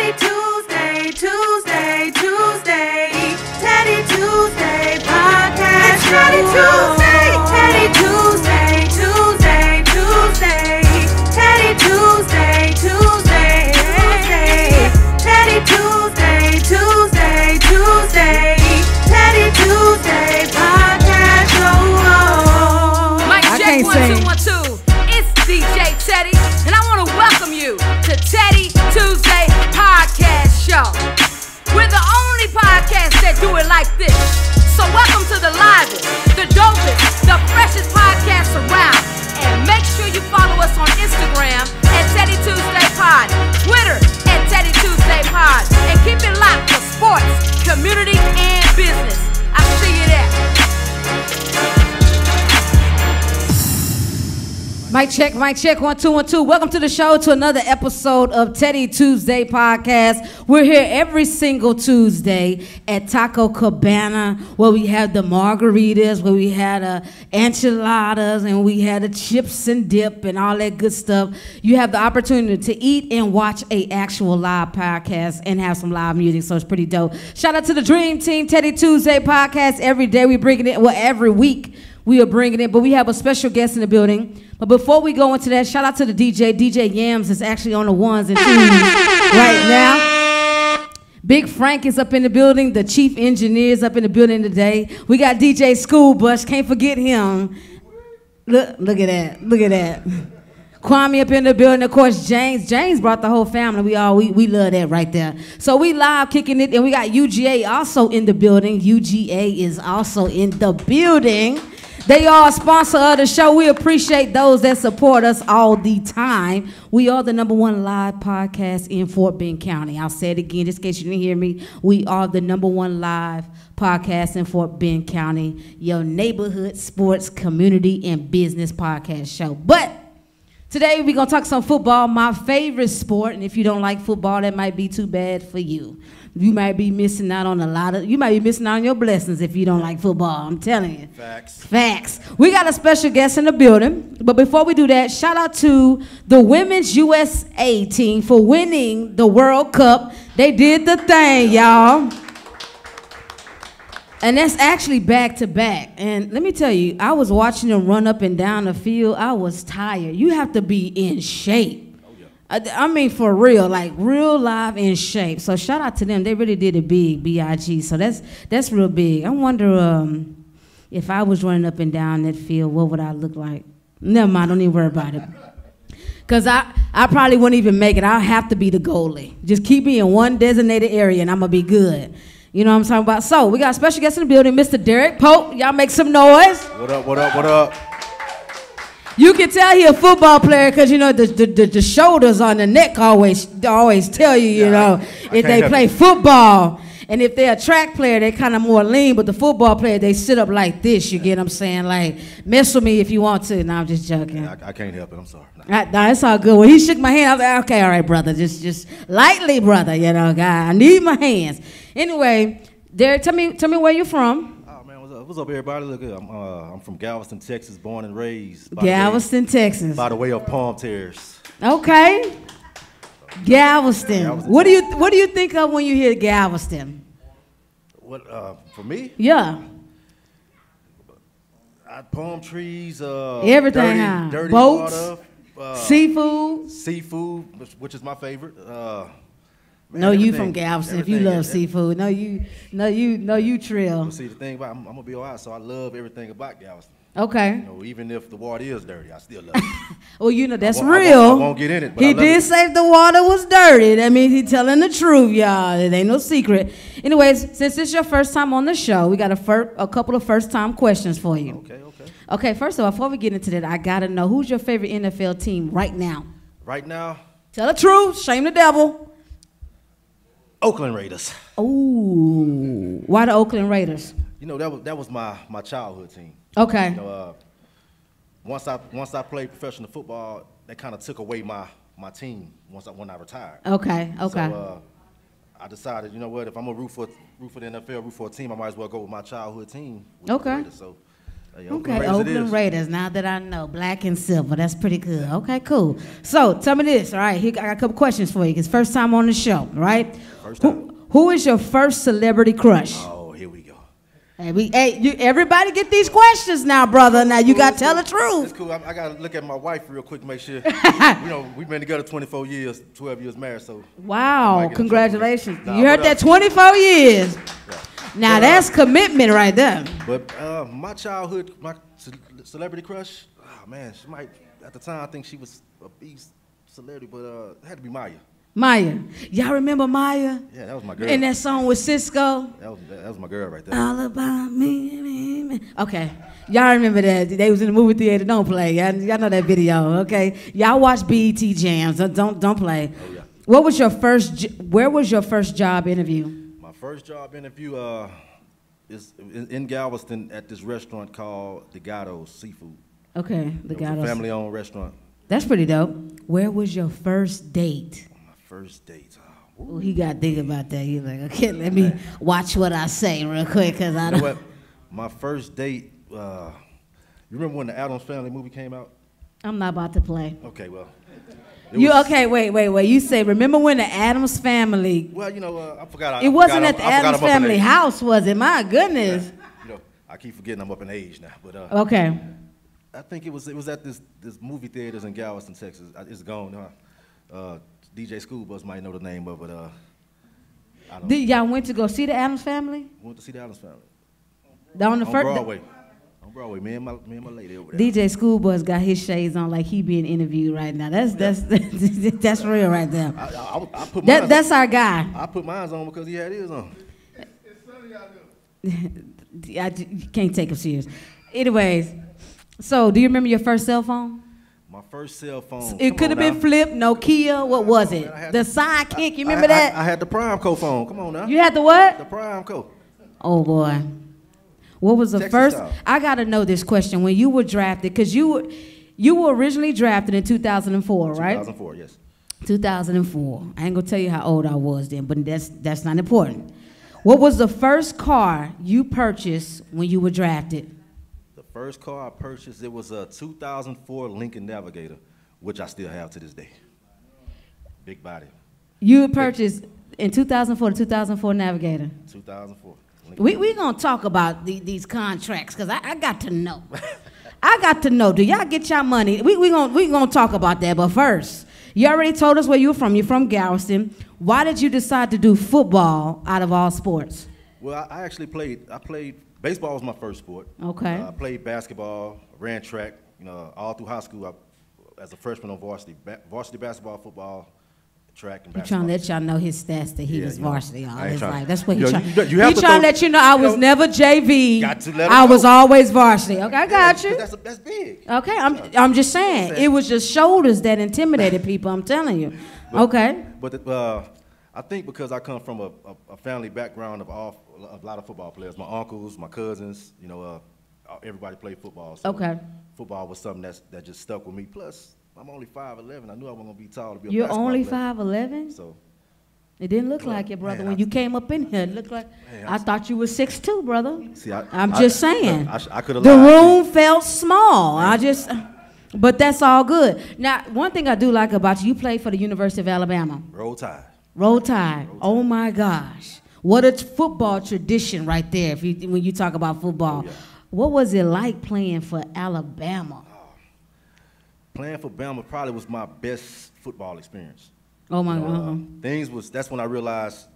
Teddy Tuesday, Tuesday, Tuesday. Teddy Tuesday podcast. It's Teddy Tuesday, Teddy Tuesday, Tuesday, Tuesday. Teddy Tuesday, Tuesday, Tuesday. Teddy Tuesday, Tuesday, Tuesday. Teddy Tuesday podcast. Oh, Mike check 1 2 1 2. It's DJ Teddy, and I want to welcome you to Teddy Tuesday podcast show. We're the only podcast that do it like this. So welcome to the livest, the dopest, the freshest podcast around. And make sure you follow us on Instagram at Teddy Tuesday Pod, Twitter at Teddy Tuesday Pod, and keep it locked for sports, community, and business. I'll see you there. Mic check, 1 2 1 2. Welcome to the show, to another episode of Teddy Tuesday Podcast. We're here every single Tuesday at Taco Cabana, where we have the margaritas, where we had enchiladas, and we had the chips and dip and all that good stuff. You have the opportunity to eat and watch a actual live podcast and have some live music, so it's pretty dope. Shout out to the Dream Team, Teddy Tuesday Podcast. Every day we bring it in, well, every week we are bringing it, but we have a special guest in the building. But before we go into that, shout out to the DJ. DJ Yams is actually on the ones and twos right now. Big Frank is up in the building. The chief engineer is up in the building today. We got DJ School Bus. Can't forget him. Look at that. Look at that. Kwame up in the building. Of course, James brought the whole family. We love that right there. So we live kicking it, and we got UGA also in the building. UGA is also in the building. They are a sponsor of the show. We appreciate those that support us all the time. We are the #1 live podcast in Fort Bend County. I'll say it again, just in case you didn't hear me. We are the #1 live podcast in Fort Bend County, your neighborhood sports, community, and business podcast show. But today we're going to talk some football, my favorite sport. And if you don't like football, that might be too bad for you. You might be missing out on you might be missing out on your blessings if you don't like football. I'm telling you. Facts. We got a special guest in the building. But before we do that, shout out to the Women's USA team for winning the World Cup. They did the thing, y'all. And that's actually back to back. And let me tell you, I was watching them run up and down the field. I was tired. You have to be in shape. I mean, for real, like real live in shape. So shout out to them. They really did it big, B-I-G. So that's real big. I wonder if I was running up and down that field, what would I look like? Never mind, don't even worry about it. Because I probably wouldn't even make it. I'll have to be the goalie. Just keep me in one designated area and I'm going to be good. You know what I'm talking about? So we got a special guest in the building, Mr. Derek Pope. Y'all make some noise. What up, what up, what up? You can tell he a football player because, you know, the shoulders on the neck always tell you, you know, if they play football. And if they're a track player, they kind of more lean. But the football player, they sit up like this, you get what I'm saying? Like, mess with me if you want to. No, I'm just joking. I can't help it. I'm sorry. No, it's all good. When he shook my hand, I was like, okay, all right, brother. Just lightly, brother, you know, God. I need my hands. Anyway, Derek, tell me where you're from. What's up, everybody? Look, I'm from Galveston, Texas, born and raised. Galveston, Texas. By the way of Palm Terrace. Okay. Galveston. What do you think of when you hear Galveston? What for me? Yeah. Palm trees. Everything. Dirty boats. Water. Seafood, which is my favorite. No, you from Galveston if you love seafood. No, you trill. See, the thing about I'm gonna be all right, so I love everything about Galveston. Okay. You know, even if the water is dirty, I still love it. Well, you know, that's real. I won't get in it, but he did say if the water was dirty. That means he's telling the truth, y'all. It ain't no secret. Anyways, since it's your first time on the show, we got a couple of first-time questions for you. Okay, first of all, before we get into that, I got to know, who's your favorite NFL team right now? Right now? Tell the truth. Shame the devil. Oakland Raiders. Ooh. Why the Oakland Raiders? You know, that was my childhood team. Okay. You know, once I played professional football, that kind of took away my team when I retired. Okay. So I decided, you know what, if I'm gonna root for the NFL, root for a team, I might as well go with my childhood team. Okay. So Hey, Okay, Raiders it Oakland is. Raiders. Now that I know, black and silver, that's pretty good. Okay, cool. So tell me this. All right, here, I got a couple questions for you. It's first time on the show, right? First time. Who is your first celebrity crush? Oh, here we go. Hey, everybody get these questions now, brother. Now you got to tell the It's truth. cool. I got to look at my wife real quick to make sure. We've been together 24 years, 12 years married, so. I Wow, might get in congratulations. trouble. Nah, You heard but, that 24 years. Yeah. Now that's commitment right there. But my childhood, my celebrity crush, oh man, she might, at the time, I think she was a beast celebrity, but it had to be Maya. Maya. Y'all remember Maya? Yeah, that was my girl. And that song with Cisco? That was my girl right there. All about me. Okay. Y'all remember that. They was in the movie theater. Don't play. Y'all know that video, okay? Y'all watch BET Jams. Don't play. Oh, yeah. Where was your first job interview? My first job interview is in Galveston at this restaurant called the Gatto's Seafood. Okay, the It was a guy. family-owned restaurant. That's pretty dope. Where was your first date? My first date. Oh, he got to think about that. He's like, okay, let me watch what I say real quick, because I You know don't. what? My first date, you remember when the Addams Family movie came out? I'm not about to play. Okay, well. Okay, wait. You say, remember when the Addams Family. Well, I forgot. It wasn't at the Addams Family house, was it? My goodness. I keep forgetting I'm up in age now, but Okay. I think it was at this movie theaters in Galveston, Texas. It's gone. DJ School Bus might know the name of it. I don't know. Y'all went to go see the Addams Family? Went to see the Addams Family On the on first. Broadway. On Broadway, me and my lady over there. DJ School Bus got his shades on like he being interviewed right now. That's real right there. I put mine. That's our guy. I put mine on because he had his on. You can't take him serious. Anyways, so do you remember your first cell phone? My first cell phone. It could have been Flip, Nokia. What was it? I had The the- Sidekick. You remember that? I had the Primeco phone. Come on now. You had the what? The Primeco. Oh boy. What was the Texas first? style. I gotta know this question. When you were drafted, because you were originally drafted in 2004, right? 2004, yes. 2004. I ain't gonna tell you how old I was then, but that's not important. What was the first car you purchased when you were drafted? The first car I purchased, it was a 2004 Lincoln Navigator, which I still have to this day. Big body. You purchased in 2004 the 2004 Navigator. 2004. Lincoln We gonna talk about these contracts because I got to know. I got to know. Do y'all get y'all money? We gonna talk about that. But first, you already told us where you were from. You're from Galveston. Why did you decide to do football out of all sports? Well, I actually played. Baseball was my first sport. Okay. I played basketball, ran track. All through high school, as a freshman on varsity basketball, football, track, and He basketball. trying to let y'all know his stats that he Yeah, was you know, varsity all I ain't his trying- life. That's what he you know, trying. you have He to trying to throw- let you know I was you know, 'em never JV. Got to let 'em I was know. always varsity. Okay, I got you. That's big. Okay, I'm just saying it was just shoulders that intimidated people. I'm telling you. Okay. But I think because I come from a family background of a lot of football players. My uncles, my cousins, everybody played football. So Okay. Football was something that just stuck with me. Plus, I'm only 5'11". I knew I wasn't gonna be tall to be a You're basketball only player. 5'11"? So It didn't look like it, brother. Man, When you came up in here, it looked like Man, I thought you were 6'2", brother. see, I'm just saying. I could have The lied. room felt small. But that's all good. Now, one thing I do like about you played for the University of Alabama. Roll Tide. Roll Tide. Oh my gosh. What a football tradition right there when you talk about football. Oh, yeah. What was it like playing for Alabama? Playing for Bama probably was my best football experience. Oh my God. That's when I realized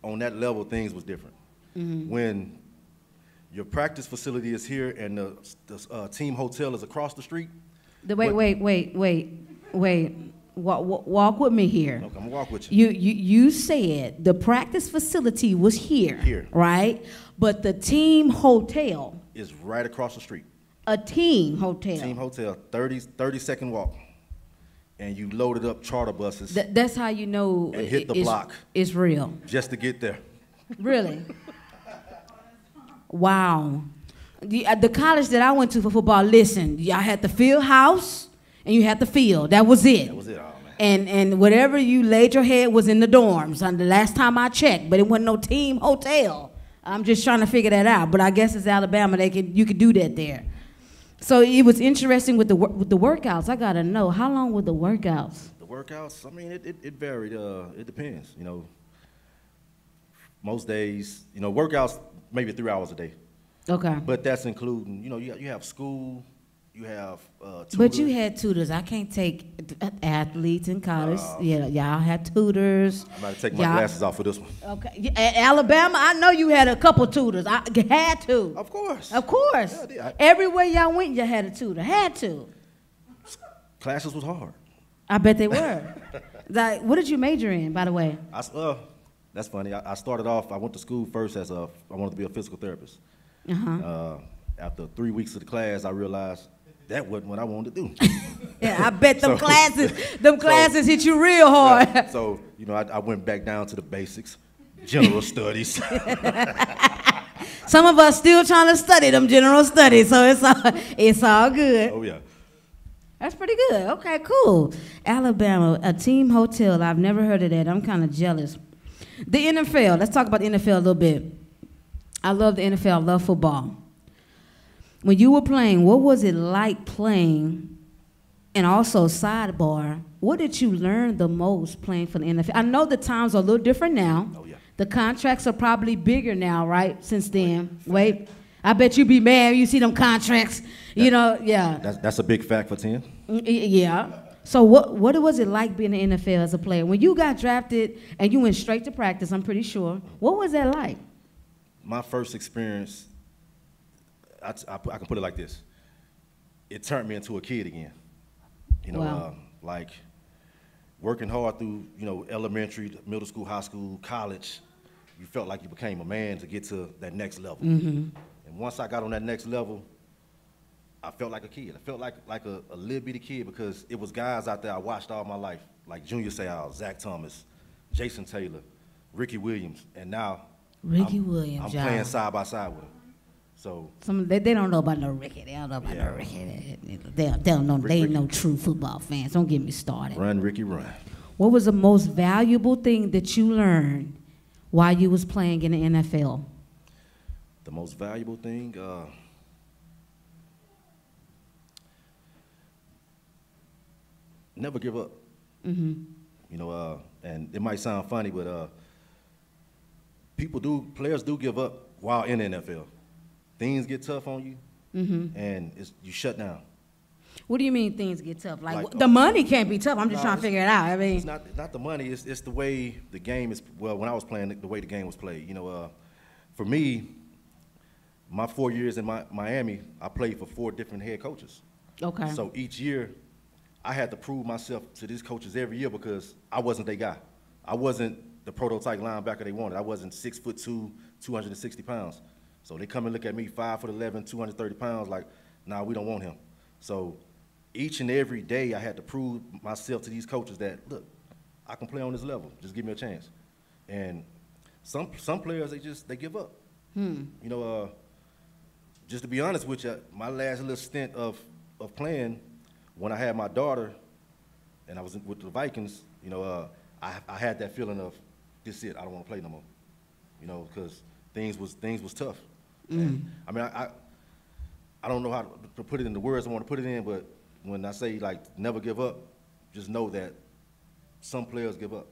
on that level things was different. Mm-hmm. When your practice facility is here and the team hotel is across the street. Wait. Walk with me here. Okay, I'm gonna walk with you. You said the practice facility was here. Here. Right? But the team hotel, It's right across the street. a team hotel. Team hotel, 30-second walk. And you loaded up charter buses That's how you know And hit the block. It's real. just to get there. Really? Wow. The college that I went to for football, listen, y'all had the field house and you had the field. That was it. That was it, oh man. And whatever you laid your head was in the dorms. The last time I checked, but it wasn't no team hotel. I'm just trying to figure that out. But I guess it's Alabama. You could do that there. So it was interesting with the workouts. I gotta know, how long were the workouts? The workouts, I mean, it varied. It depends. You know, most days, you know, workouts maybe 3 hours a day. Okay. But that's including, you know, you have school, you have tutors. But you had tutors. I can't take athletes in college. Y'all had tutors. I'm about to take my glasses off for this one. Okay. At Alabama, I know you had a couple tutors. I had to. Of course. Of course. Yeah, Everywhere y'all went, you had a tutor. Had to. Classes was hard. I bet they were. Like, what did you major in, by the way? That's funny. I started off, I went to school first I wanted to be a physical therapist. After 3 weeks of the class, I realized that wasn't what I wanted to do. Yeah, I bet them classes hit you real hard. Yeah, so, you know, I went back down to the basics, general studies. Some of us still trying to study them general studies, so it's all good. Oh, yeah. That's pretty good. Okay, cool. Alabama, a team hotel. I've never heard of that. I'm kind of jealous. The NFL. Let's talk about the NFL a little bit. I love the NFL. I love football. When you were playing, what was it like playing? And also, sidebar, what did you learn the most playing for the NFL? I know the times are a little different now. Oh, yeah. The contracts are probably bigger now, right, since then. Wait. I bet you be mad when you see them contracts. You know, yeah. That's a big fact for 10. Yeah. So what was it like being in the NFL as a player? When you got drafted and you went straight to practice, I'm pretty sure, what was that like? My first experience, I can put it like this. It turned me into a kid again. You know, Wow. like working hard through, you know, elementary, middle school, high school, college, you felt like you became a man to get to that next level. And once I got on that next level, I felt like a kid. I felt like a little bitty kid because it was guys out there I watched all my life, like Junior Seau, Zach Thomas, Jason Taylor, Ricky Williams, and now I'm playing side by side with them. So they don't know about no Ricky. They don't know about no Ricky. They don't know. They ain't no true football fans. Don't get me started. Run, Ricky, run. What was the most valuable thing that you learned while you was playing in the NFL? The most valuable thing, never give up. You know, and it might sound funny, but players do give up while in the NFL. Things get tough on you, and you shut down. What do you mean things get tough? Like the money can't be tough. I'm just trying to figure it out. I mean, it's not the money. It's the way the game is. Well, when I was playing, the way the game was played. You know, for me, my 4 years in Miami, I played for 4 different head coaches. Okay. So each year, I had to prove myself to these coaches every year because I wasn't their guy. I wasn't the prototype linebacker they wanted. I wasn't 6'2", 260 pounds. So they come and look at me, 5'11", 230 pounds, like, nah, we don't want him. So each and every day I had to prove myself to these coaches that, look, I can play on this level. Just give me a chance. And some players, they give up. You know, just to be honest with you, my last little stint of playing, when I had my daughter and I was with the Vikings, you know, I had that feeling of, this is it, I don't want to play no more. You know, because things was tough. And, I mean, I don't know how to put it in the words I want to put it in, but when I say, like, never give up, just know that some players give up.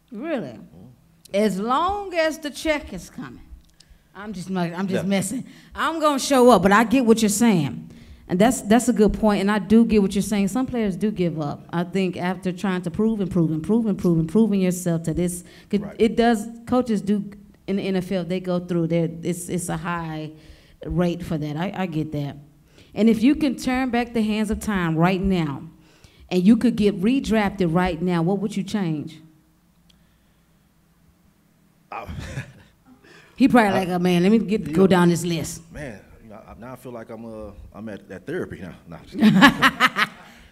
Really? As long as the check is coming. I'm just messing. I'm going to show up, but I get what you're saying. And that's a good point, and I do get what you're saying. Some players do give up. I think after trying to proving yourself to this, it does, coaches do in the NFL, they go through there. It's a high rate for that. I get that. And if you can turn back the hands of time right now, and you could get redrafted right now, what would you change? He probably like, oh, man, let me go down this list. Man, you know, now I feel like I'm at therapy now. No,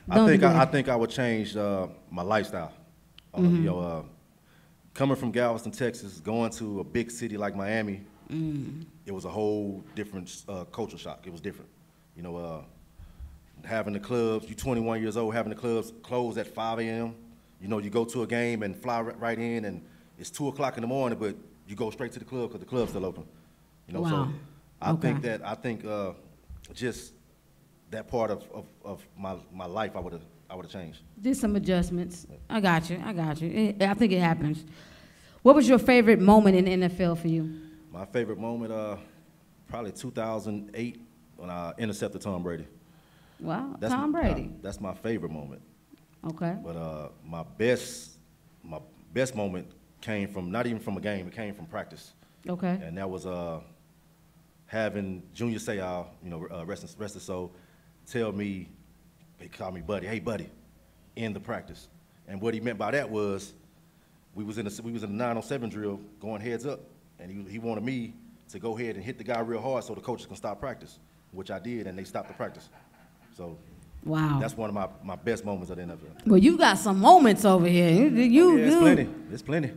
I think I would change my lifestyle. You know, coming from Galveston, Texas, going to a big city like Miami, it was a whole different culture shock. It was different. You know, having the clubs, you're 21 years old, having the clubs close at 5 a.m. You know, you go to a game and fly right in, and it's 2 o'clock in the morning, but you go straight to the club because the club's still open. You know, Wow. so I Okay. think just that part of my life I would have changed. Did some adjustments. I got you. I think it happens. What was your favorite moment in the NFL for you? My favorite moment, probably 2008 when I intercepted Tom Brady. Wow, Tom Brady. That's my favorite moment. Okay. But my best moment came from not even from a game. It came from practice. Okay. And that was having Junior Seau, rest his soul, tell me, he called me buddy, hey buddy, in the practice. And what he meant by that was, we was in a 9-on-7 drill going heads up, and he wanted me to go ahead and hit the guy real hard so the coaches can stop practice, which I did, and they stopped the practice. So wow, that's one of my best moments of the NFL. Well, you got some moments over here. It's plenty. It's plenty.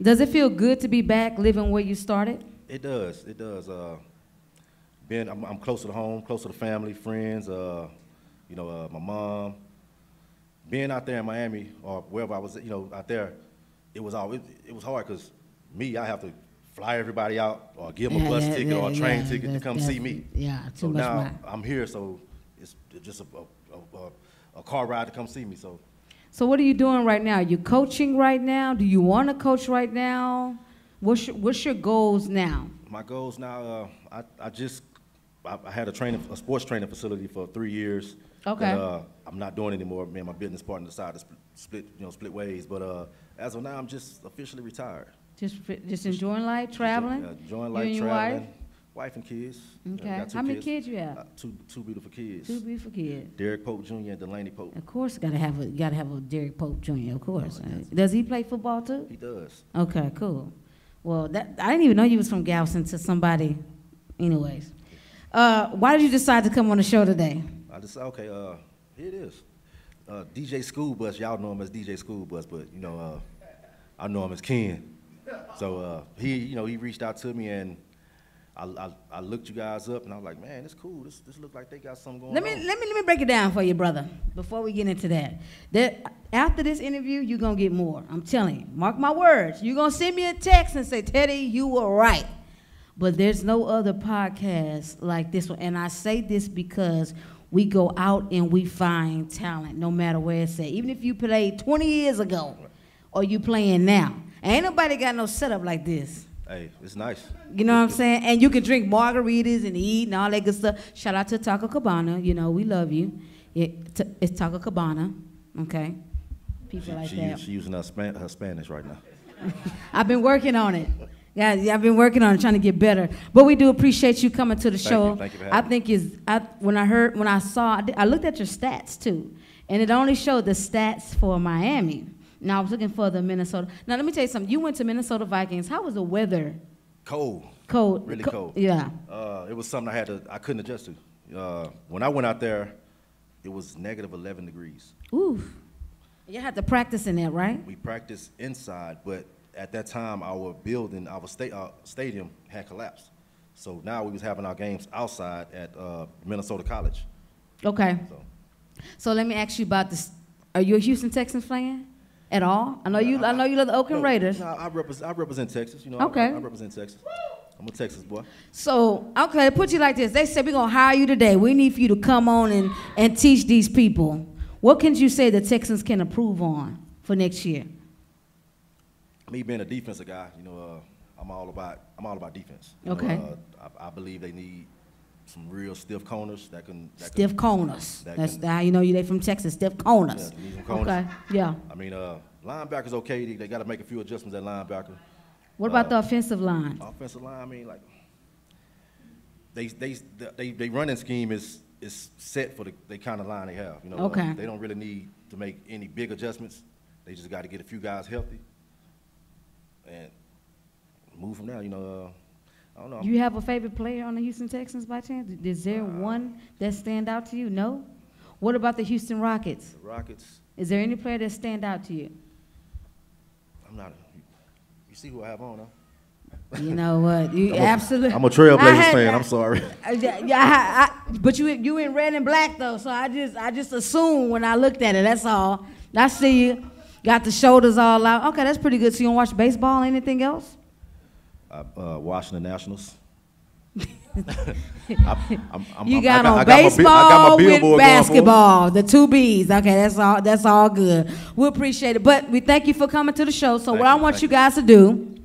Does it feel good to be back living where you started? It does. It does. I'm closer to home, closer to family, friends. My mom. Being out there in Miami or wherever I was, out there, it was hard because I have to fly everybody out or give them a bus ticket or a train ticket to come see me. Yeah, so now I'm here, so it's just a car ride to come see me. So what are you doing right now? Are you coaching right now? Do you want to coach right now? What's your goals now? My goals now, I had a sports training facility for 3 years. Okay. That, I'm not doing anymore. Me and my business partner decided to split ways. But as of now, I'm just officially retired. Just enjoying life, traveling. Enjoying life, traveling. Wife and kids. Okay. Got 2 How many kids. kids you have? Two beautiful kids. 2 beautiful kids. Derek Pope Jr. and Delaney Pope. Of course, gotta have a Derek Pope Jr. Of course. Does he play football too? He does. Okay, cool. Well, I didn't even know you was from Galveston to somebody. Anyways, why did you decide to come on the show today? I decided, okay, here it is. DJ School Bus. Y'all know him as DJ School Bus, but I know him as Ken. So he reached out to me, and I looked you guys up, and I was like, man, it's cool. This look like they got something going on. Let me break it down for you, brother. Before we get into that, after this interview, you're gonna get more. I'm telling you. Mark my words. You're gonna send me a text and say, Teddy, you were right. But there's no other podcast like this one, and I say this because we go out and we find talent, no matter where it's at. Even if you played 20 years ago, or you playing now, ain't nobody got no setup like this. Hey, it's nice. You know what I'm saying? And you can drink margaritas and eat and all that good stuff. Shout out to Taco Cabana. We love you. It's Taco Cabana, okay? People like that. She's using her Spanish right now. I've been working on it. Yeah, I've been working on it, trying to get better. But we do appreciate you coming to the show. Thank you for having me. I looked at your stats too, and it only showed the stats for Miami. Now I was looking for the Minnesota. Now let me tell you something. You went to Minnesota Vikings. How was the weather? Cold. Really cold. Yeah. It was something I couldn't adjust to. When I went out there, it was negative 11 degrees. Ooh. You had to practice in that, right? We practiced inside, but at that time, our building, our stadium had collapsed. So now we was having our games outside at Minnesota College. Okay. So let me ask you about this. Are you a Houston Texans fan at all? I know you love the Oakland Raiders. No, I represent Texas. Okay. I represent Texas. I'm a Texas boy. So, okay, put you like this. They said we're going to hire you today. We need for you to come on and teach these people. What can you say the Texans can improve on for next year? Me being a defensive guy, I'm all about defense. Okay. I believe they need some real stiff corners that can. Stiff corners. That's how they from Texas. Stiff corners. Yeah, need some corners. Okay. Yeah. I mean, linebackers okay. They got to make a few adjustments at linebacker. What about the offensive line? Offensive line, I mean, like they running scheme is set for the kind of line they have. Okay. They don't really need to make any big adjustments. They just got to get a few guys healthy and move from there. I don't know. You have a favorite player on the Houston Texans by chance? Is there one that stand out to you? No. What about the Houston Rockets? The Rockets. Is there any player that stand out to you? I'm not. You see who I have on, huh? You know what? You absolutely. I'm a Trailblazers fan. I'm sorry. But you in red and black though, so I just assumed when I looked at it. That's all. I see you got the shoulders all out. Okay, that's pretty good. So you don't watch baseball? Anything else? Washington Nationals. You got on baseball with basketball, the two B's. Okay, that's all good. We appreciate it. But we thank you for coming to the show. So what I want you guys to do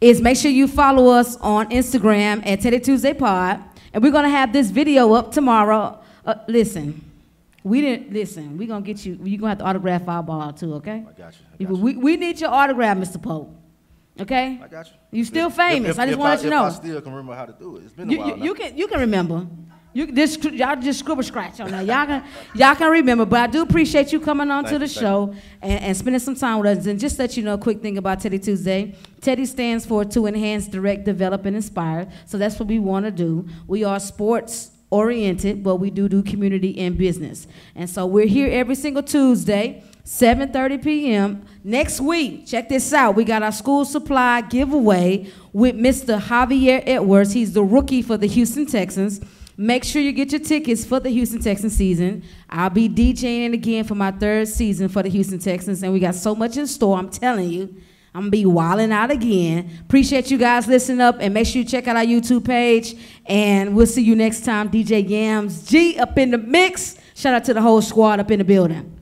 is make sure you follow us on Instagram at Teddy Tuesday Pod. And we're going to have this video up tomorrow. Listen, we're going to get you. You're going to have to autograph our ball too, okay? I got you. We need your autograph, Mr. Pope. Okay? I got you. You still famous. I just want to let you know. I still can remember how to do it. It's been a while now. You can remember. Y'all just scribble scratch on that. Y'all can remember. But I do appreciate you coming on to the show and spending some time with us. And just let you know a quick thing about Teddy Tuesday. Teddy stands for to enhance, direct, develop, and inspire. So that's what we want to do. We are sports oriented, but we do community and business. And so we're here every single Tuesday, 7:30 p.m. Next week, check this out. We got our school supply giveaway with Mr. Javier Edwards. He's the rookie for the Houston Texans. Make sure you get your tickets for the Houston Texans season. I'll be DJing again for my 3rd season for the Houston Texans, and we got so much in store, I'm telling you. I'm going to be wilding out again. Appreciate you guys listening up, and make sure you check out our YouTube page, and we'll see you next time. DJ Yams G up in the mix. Shout out to the whole squad up in the building.